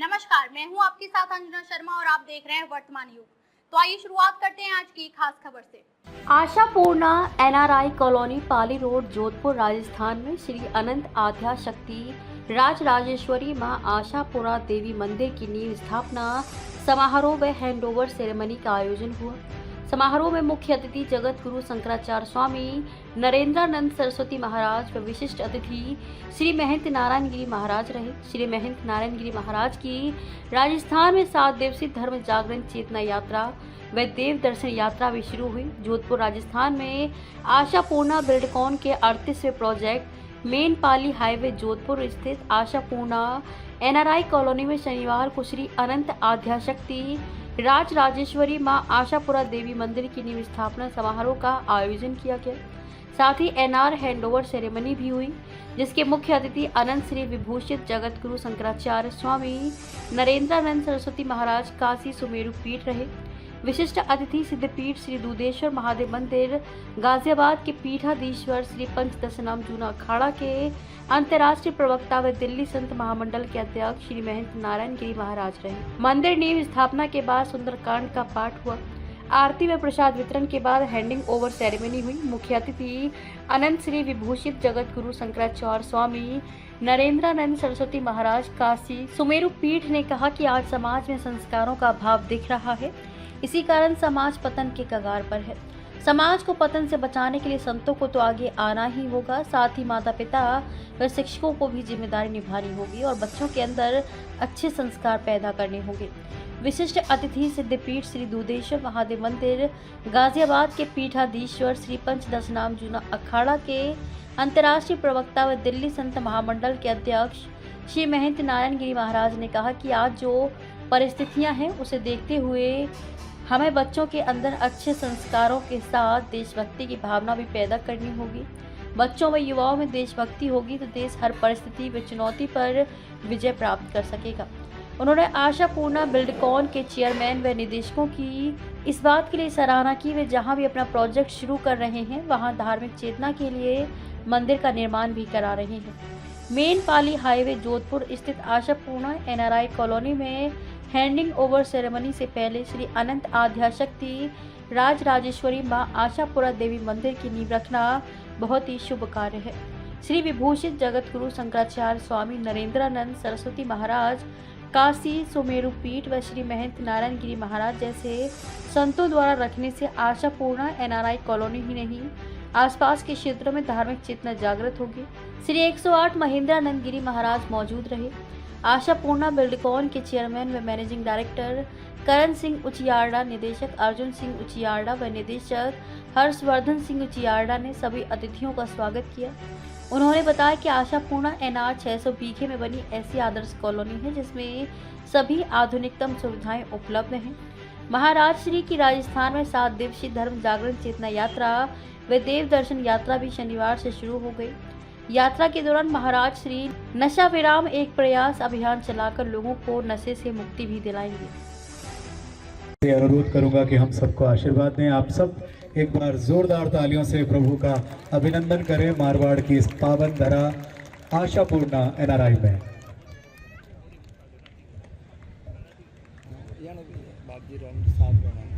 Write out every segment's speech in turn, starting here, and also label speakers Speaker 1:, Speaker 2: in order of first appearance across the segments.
Speaker 1: नमस्कार, मैं हूं आपके साथ अंजना शर्मा और आप देख रहे हैं वर्तमान युग। तो आइए शुरुआत करते हैं आज की खास खबर से।
Speaker 2: आशापूर्णा एनआरआई कॉलोनी पाली रोड जोधपुर राजस्थान में श्री अनंत आद्या शक्ति राजराजेश्वरी मां आशापूर्णा देवी मंदिर की नींव स्थापना समारोह व हैंडओवर सेरेमनी का आयोजन हुआ। समारोह में मुख्य अतिथि जगत गुरु शंकराचार्य स्वामी नरेंद्रानंद सरस्वती महाराज व विशिष्ट अतिथि श्री महंत नारायण गिरी महाराज रहे। श्री महंत नारायण गिरी महाराज की राजस्थान में 7 दिवसीय धर्म जागरण चेतना यात्रा व देव दर्शन यात्रा भी शुरू हुई। जोधपुर राजस्थान में आशापूर्णा बिल्डकॉन के 38वें प्रोजेक्ट मेन पाली हाईवे जोधपुर स्थित आशापूर्णा एनआरआई कॉलोनी में शनिवार को श्री अनंत आद्याशक्ति राजराजेश्वरी मां आशापुरा देवी मंदिर की नींव स्थापना समारोह का आयोजन किया गया। साथ ही एनआर हैंडओवर सेरेमनी भी हुई, जिसके मुख्य अतिथि अनंत श्री विभूषित जगत गुरु शंकराचार्य स्वामी नरेंद्रानंद सरस्वती महाराज काशी सुमेरु पीठ रहे। विशिष्ट अतिथि सिद्धपीठ श्री दूधेश्वर महादेव मंदिर गाजियाबाद के पीठाधीश्वर श्री पंचदशनाम जूना अखाड़ा के अंतर्राष्ट्रीय प्रवक्ता व दिल्ली संत महामंडल के अध्यक्ष श्री महंत नारायण गिरी महाराज रहे। मंदिर नींव स्थापना के बाद सुंदरकांड का पाठ हुआ। आरती व प्रसाद वितरण के बाद हैंडिंग ओवर सेरेमनी हुई। मुख्य अतिथि अनंत श्री विभूषित जगत गुरु शंकराचार्य स्वामी नरेंद्रानंद सरस्वती महाराज काशी सुमेरु पीठ ने कहा कि आज समाज में संस्कारों का अभाव दिख रहा है, इसी कारण समाज पतन के कगार पर है। समाज को पतन से बचाने के लिए संतों को तो आगे आना ही होगा, साथ ही माता पिता व शिक्षकों को भी जिम्मेदारी निभानी होगी और बच्चों के अंदर अच्छे संस्कार पैदा करने होंगे। विशिष्ट अतिथि सिद्धपीठ श्री दूधेश्वर महादेव मंदिर गाजियाबाद के पीठाधीश्वर श्री पंचदशनाम जूना अखाड़ा के अंतर्राष्ट्रीय प्रवक्ता व दिल्ली संत महामंडल के अध्यक्ष श्री महंत नारायण गिरी महाराज ने कहा कि आज जो परिस्थितियां हैं उसे देखते हुए हमें बच्चों के अंदर अच्छे संस्कारों के साथ देशभक्ति की भावना भी पैदा करनी होगी। बच्चों व युवाओं में देशभक्ति होगी तो देश हर परिस्थिति व चुनौती पर विजय प्राप्त कर सकेगा। उन्होंने आशापूर्णा बिल्डकॉन के चेयरमैन व निदेशकों की इस बात के लिए सराहना की वे जहां भी अपना प्रोजेक्ट शुरू कर रहे हैं वहां धार्मिक चेतना के लिए मंदिर का निर्माण भी करा रहे हैं। मेन पाली हाईवे जोधपुर स्थित आशापूर्णा एनआरआई कॉलोनी में हैंडिंग ओवर सेरेमनी से पहले श्री अनंत आद्याशक्ति राजराजेश्वरी मां आशापुरा देवी मंदिर की नींव रखना बहुत ही शुभ कार्य है। श्री विभूषित जगत गुरु शंकराचार्य स्वामी नरेंद्रानंद सरस्वती महाराज काशी सुमेरु पीठ व श्री महंत नारायण गिरी महाराज जैसे संतों द्वारा रखने से आशापूर्णा एनआरआई कॉलोनी ही नहीं आसपास के क्षेत्रों में धार्मिक चेतना जागृत होगी। श्री 108 महेंद्रानंद गिरी महाराज मौजूद रहे। आशापूर्णा बिल्डकॉन के चेयरमैन व मैनेजिंग डायरेक्टर करण सिंह उचियार्डा, निदेशक अर्जुन सिंह उचियार्डा व निदेशक हर्षवर्धन सिंह उचियार्डा ने सभी अतिथियों का स्वागत किया। उन्होंने बताया कि आशापूर्णा एनआर 600 बीघे में बनी ऐसी आदर्श कॉलोनी है जिसमें सभी आधुनिकतम सुविधाएं उपलब्ध हैं। महाराज श्री की राजस्थान में 7 दिवसीय धर्म जागरण चेतना यात्रा व देव दर्शन यात्रा भी शनिवार से शुरू हो गई। यात्रा के दौरान महाराज श्री नशा विराम एक प्रयास अभियान चलाकर लोगों को नशे से मुक्ति भी दिलाएंगे।
Speaker 3: अनुरोध करूंगा कि हम सबको आशीर्वाद दें। आप सब एक बार जोरदार तालियों से प्रभु का अभिनंदन करें मारवाड़ की इस पावन धरा आशापूर्णा एनआरआई में।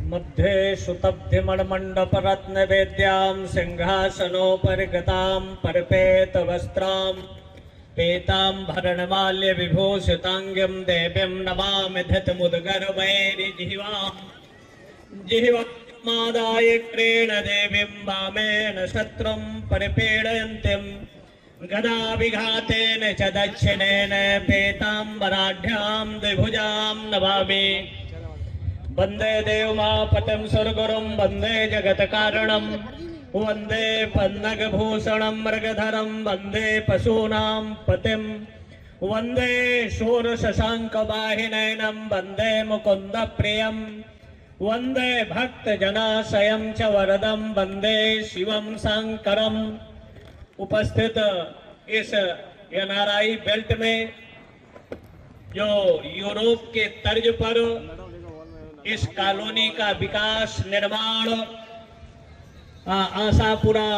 Speaker 4: मध्ये सुतब्धिमणमण्डप रत्न वेद्यां सिंहासनोपरिगतां परपेत वस्त्रां पीताम्बरणमाल्य विभूषितांग्यं देवीं नमामि धृतमुद्गर्वैर्जिह्वां जिह्वामादाय क्रीण देवीं वामेन शत्रुं परिपीडयन्तीं गदाविघातेन च दक्षिणेन पीताम्बराढ्यां द्विभुजां नमामि। वंदे देवमापतिं सुरगुरुं वंदे जगत्कारणं वंदे पन्नगभूषणं मृगधरं वंदे पशूनां पतिं वंदे शूरशशाङ्कवाहिनैनं वंदे मुकुन्दप्रियं वंदे भक्तजनाशयं च वरदं वंदे शिवं शंकरम्। उपस्थित इस एनआरआई बेल्ट में जो यूरोप के तर्ज पर इस कॉलोनी का विकास निर्माण आशापुरा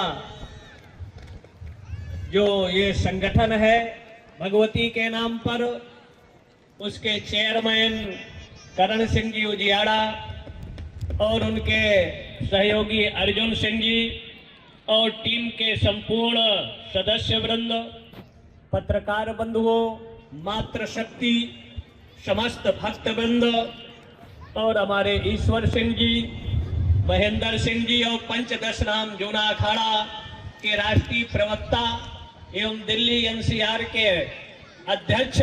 Speaker 4: जो ये संगठन है भगवती के नाम पर उसके चेयरमैन करण सिंह जी उजियाड़ा और उनके सहयोगी अर्जुन सिंह जी और टीम के संपूर्ण सदस्य वृंद, पत्रकार बंधुओं, मातृशक्ति, समस्त भक्त वृंद और हमारे ईश्वर सिंह जी, महेंद्र सिंह जी और पंचदश नाम जूना अखाड़ा के राष्ट्रीय प्रवक्ता एवं दिल्ली एनसीआर के अध्यक्ष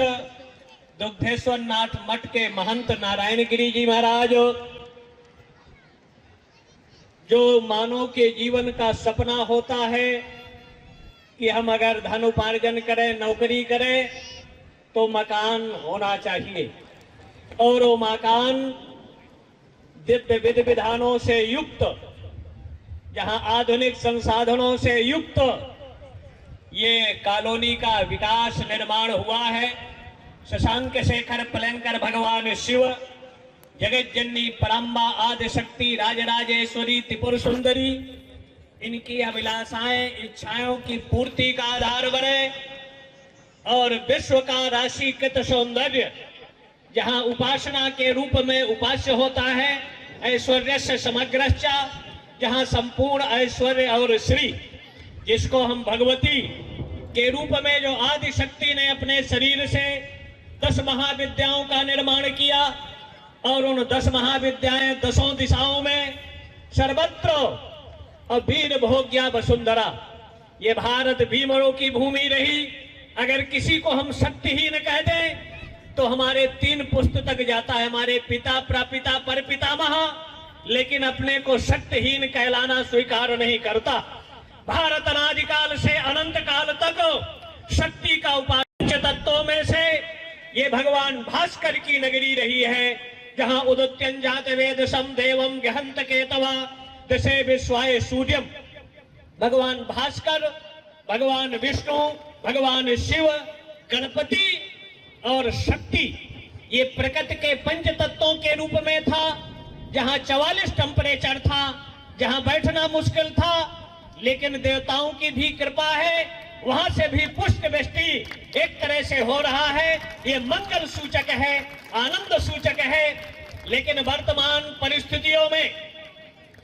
Speaker 4: दुग्धेश्वर नाथ मठ के महंत नारायण गिरी जी महाराज, जो मानव के जीवन का सपना होता है कि हम अगर धन उपार्जन करें, नौकरी करें तो मकान होना चाहिए और वो मकान दिव्य विधि विधानों से युक्त, जहां आधुनिक संसाधनों से युक्त ये कॉलोनी का विकास निर्माण हुआ है। शशांक शेखर पलंकर भगवान शिव, जगत जननी पराम्बा आदि शक्ति राजराजेश्वरी त्रिपुर सुंदरी, इनकी अभिलाषाएं, इच्छाओं की पूर्ति का आधार बने और विश्व का राशिकृत सौंदर्य, जहां उपासना के रूप में उपास्य होता है, ऐश्वर्य से समग्रश्च, जहां संपूर्ण ऐश्वर्य और श्री, जिसको हम भगवती के रूप में जो आदि शक्ति ने अपने शरीर से 10 महाविद्याओं का निर्माण किया और उन 10 महाविद्याएं 10 दिशाओं में सर्वत्र और वीर भोग्या वसुंधरा, ये भारत भीमरों की भूमि रही। अगर किसी को हम शक्तिहीन कह दें तो हमारे 3 पुस्त तक जाता है, हमारे पिता, प्रपिता, परपितामह, लेकिन अपने को शक्तिहीन कहलाना स्वीकार नहीं करता। भारत अनादिकाल से अनंत काल तक शक्ति का उपास्य तत्वों में से ये भगवान भास्कर की नगरी रही है, जहां उदत्यंजात वेदसम देवम गहंत केतवा दशे विश्वाय सूर्यम। भगवान भास्कर, भगवान विष्णु, भगवान शिव, गणपति और शक्ति, ये प्रकृति के पंच तत्वों के रूप में था। जहां 44 टेम्परेचर था, जहां बैठना मुश्किल था, लेकिन देवताओं की भी कृपा है, वहां से भी पुष्ट वृष्टि एक तरह से हो रहा है। ये मंगल सूचक है, आनंद सूचक है। लेकिन वर्तमान परिस्थितियों में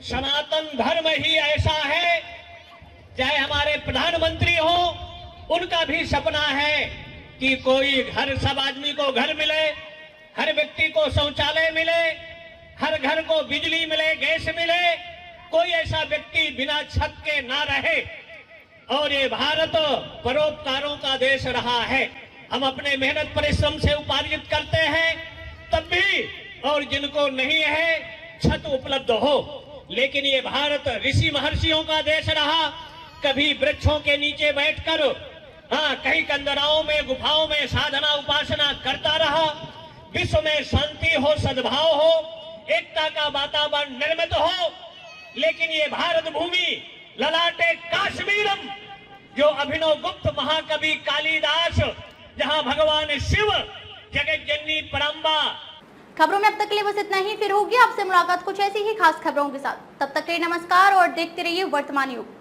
Speaker 4: सनातन धर्म ही ऐसा है, चाहे हमारे प्रधानमंत्री हो, उनका भी सपना है कि कोई घर, सब आदमी को घर मिले, हर व्यक्ति को शौचालय मिले, हर घर को बिजली मिले, गैस मिले, कोई ऐसा व्यक्ति बिना छत के ना रहे। और ये भारत परोपकारों का देश रहा है। हम अपने मेहनत परिश्रम से उपार्जित करते हैं तब भी, और जिनको नहीं है छत उपलब्ध हो। लेकिन ये भारत ऋषि महर्षियों का देश रहा। कभी वृक्षों के नीचे बैठकर, कहीं कंदराओं में, गुफाओं में साधना उपासना करता रहा। विश्व में शांति हो, सद्भाव हो, एकता का वातावरण निर्मित हो। लेकिन ये भारत भूमि ललाटे काश्मीरम, जो अभिनव गुप्त महाकवि कालिदास, जहां भगवान शिव जगत जननी पराम्बा।
Speaker 1: खबरों में अब तक के लिए बस इतना ही। फिर होगी आपसे मुलाकात कुछ ऐसी ही खास खबरों के साथ। तब तक के लिए नमस्कार और देखते रहिए वर्तमान युग।